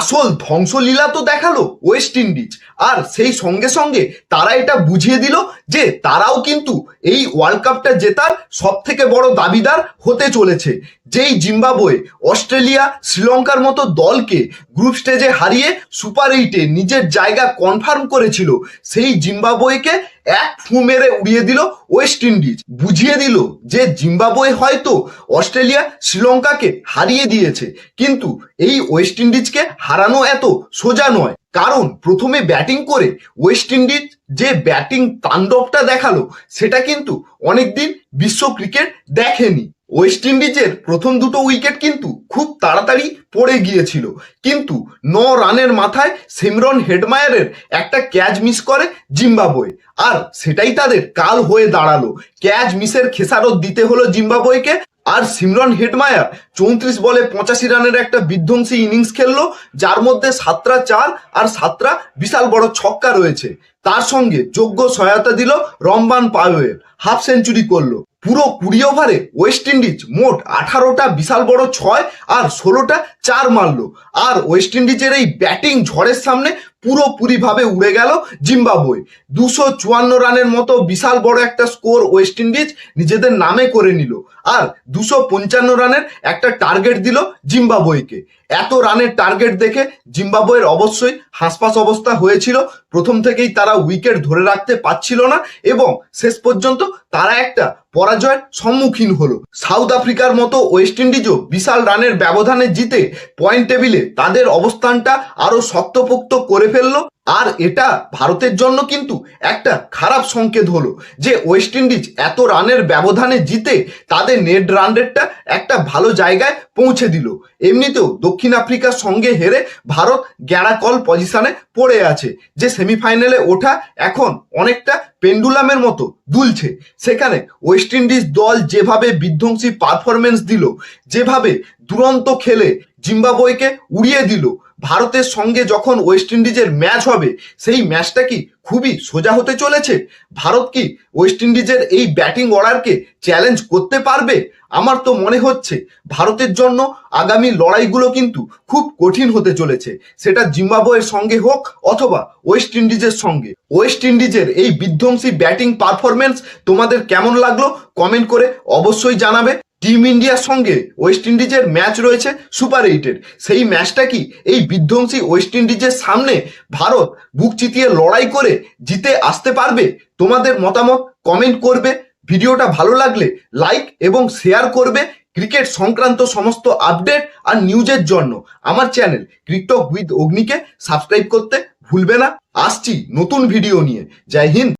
আসল ধ্বংসলীলা তো দেখালো ওয়েস্ট ইন্ডিজ, আর সেই সঙ্গে সঙ্গে তারা এটা বুঝিয়ে দিল যে তারাও কিন্তু এই ওয়ার্ল্ড কাপটা জেতার সব থেকে বড় দাবিদার হতে চলেছে। যেই জিম্বাবুয়ে অস্ট্রেলিয়া শ্রীলঙ্কার মতো দলকে গ্রুপ স্টেজে হারিয়ে সুপার 8-এ নিজের জায়গা কনফার্ম করেছিল, সেই জিম্বাবুয়েকে এক ফু মেরে উড়িয়ে দিল ওয়েস্ট ইন্ডিজ। বুঝিয়ে দিল যে জিম্বাবুয়ে হয়তো অস্ট্রেলিয়া শ্রীলঙ্কাকে হারিয়ে দিয়েছে, কিন্তু এই ওয়েস্ট ইন্ডিজকে হারানো এত সোজা নয়। কারণ প্রথমে ব্যাটিং করে ওয়েস্ট ইন্ডিজ যে ব্যাটিং তাণ্ডবটা দেখালো সেটা কিন্তু অনেকদিন বিশ্ব ক্রিকেট দেখেনি। ওয়েস্ট ইন্ডিজের প্রথম দুটো উইকেট কিন্তু খুব তাড়াতাড়ি পড়ে গিয়েছিল, কিন্তু 9 রানের মাথায় সিমরন হেডমায়ারের একটা ক্যাচ মিস করে জিম্বাবুয়ে, আর সেটাই তাদের কাল হয়ে দাঁড়ালো। ক্যাচ মিসের খেসারত দিতে হলো জিম্বাবুয়েকে, আর সিমরন হেডমায়ার 34 বলে 85 রানের একটা বিধ্বংসী ইনিংস খেললো, যার মধ্যে 7টা 4 আর 7টা বিশাল বড় ছক্কা রয়েছে। তার সঙ্গে যোগ্য সহায়তা দিল রম্বান পাওয়েল, হাফ সেঞ্চুরি করলো। পুরো 20 ওভারে ওয়েস্ট ইন্ডিজ মোট 18টা বিশাল বড় 6 আর 16টা 4 মারলো, আর ওয়েস্ট ইন্ডিজের এই ব্যাটিং ঝড়ের সামনে পুরোপুরিভাবে উড়ে গেল জিম্বাবুয়ে। 254 রানের মতো বিশাল বড় একটা স্কোর ওয়েস্ট ইন্ডিজ নিজেদের নামে করে নিল, আর 255 রানের একটা টার্গেট দিল জিম্বাবুয়েকে। এত রানের টার্গেট দেখে জিম্বাবুয়ের অবশ্যই হাঁসফাঁস অবস্থা হয়েছিল। প্রথম থেকেই তারা উইকেট ধরে রাখতে পারছিল না, এবং শেষ পর্যন্ত তারা একটা পরাজয়ের সম্মুখীন হলো। সাউথ আফ্রিকার মতো ওয়েস্ট ইন্ডিজও বিশাল রানের ব্যবধানে জিতে পয়েন্ট টেবিলে তাদের অবস্থানটা আরো শক্তপোক্ত করে ফেললো। আর এটা ভারতের জন্য কিন্তু একটা খারাপ সংকেত হলো যে ওয়েস্ট ইন্ডিজ এত রানের ব্যবধানে জিতে তাদের নেট রান রেটটা একটা ভালো জায়গায় পৌঁছে দিল। এমনিতেও দক্ষিণ আফ্রিকার সঙ্গে হেরে ভারত গ্যাড়াকল পজিশনে পড়ে আছে, যে সেমিফাইনালে ওঠা এখন অনেকটা পেন্ডুলামের মতো দুলছে। সেখানে ওয়েস্ট ইন্ডিজ দল যেভাবে বিধ্বংসী পারফরমেন্স দিল, যেভাবে দুরন্ত খেলে জিম্বাবুয়েকে উড়িয়ে দিল, ভারতের সঙ্গে যখন ওয়েস্ট ইন্ডিজের ম্যাচ হবে সেই ম্যাচটা কি খুবই সোজা হতে চলেছে? ভারত কি ওয়েস্ট ইন্ডিজের এই ব্যাটিং অর্ডারকে চ্যালেঞ্জ করতে পারবে? আমার তো মনে হচ্ছে ভারতের জন্য আগামী লড়াইগুলো কিন্তু খুব কঠিন হতে চলেছে, সেটা জিম্বাবুয়ের সঙ্গে হোক অথবা ওয়েস্ট ইন্ডিজের সঙ্গে। ওয়েস্ট ইন্ডিজের এই বিধ্বংসী ব্যাটিং পারফরমেন্স তোমাদের কেমন লাগলো কমেন্ট করে অবশ্যই জানাবে। টিম ইন্ডিয়ার সঙ্গে ওয়েস্ট ইন্ডিজের ম্যাচ রয়েছে সুপার 8-এর, সেই ম্যাচটা কি এই বিধ্বংসী ওয়েস্ট ইন্ডিজের সামনে ভারত বুক চিতিয়ে লড়াই করে জিতে আসতে পারবে? তোমাদের মতামত কমেন্ট করবে। ভিডিওটা ভালো লাগলে লাইক এবং শেয়ার করবে। ক্রিকেট সংক্রান্ত সমস্ত আপডেট আর নিউজের জন্য আমার চ্যানেল ক্রিকটক উইথ অগ্নিকে সাবস্ক্রাইব করতে ভুলবে না। আসছি নতুন ভিডিও নিয়ে। জয় হিন্দ।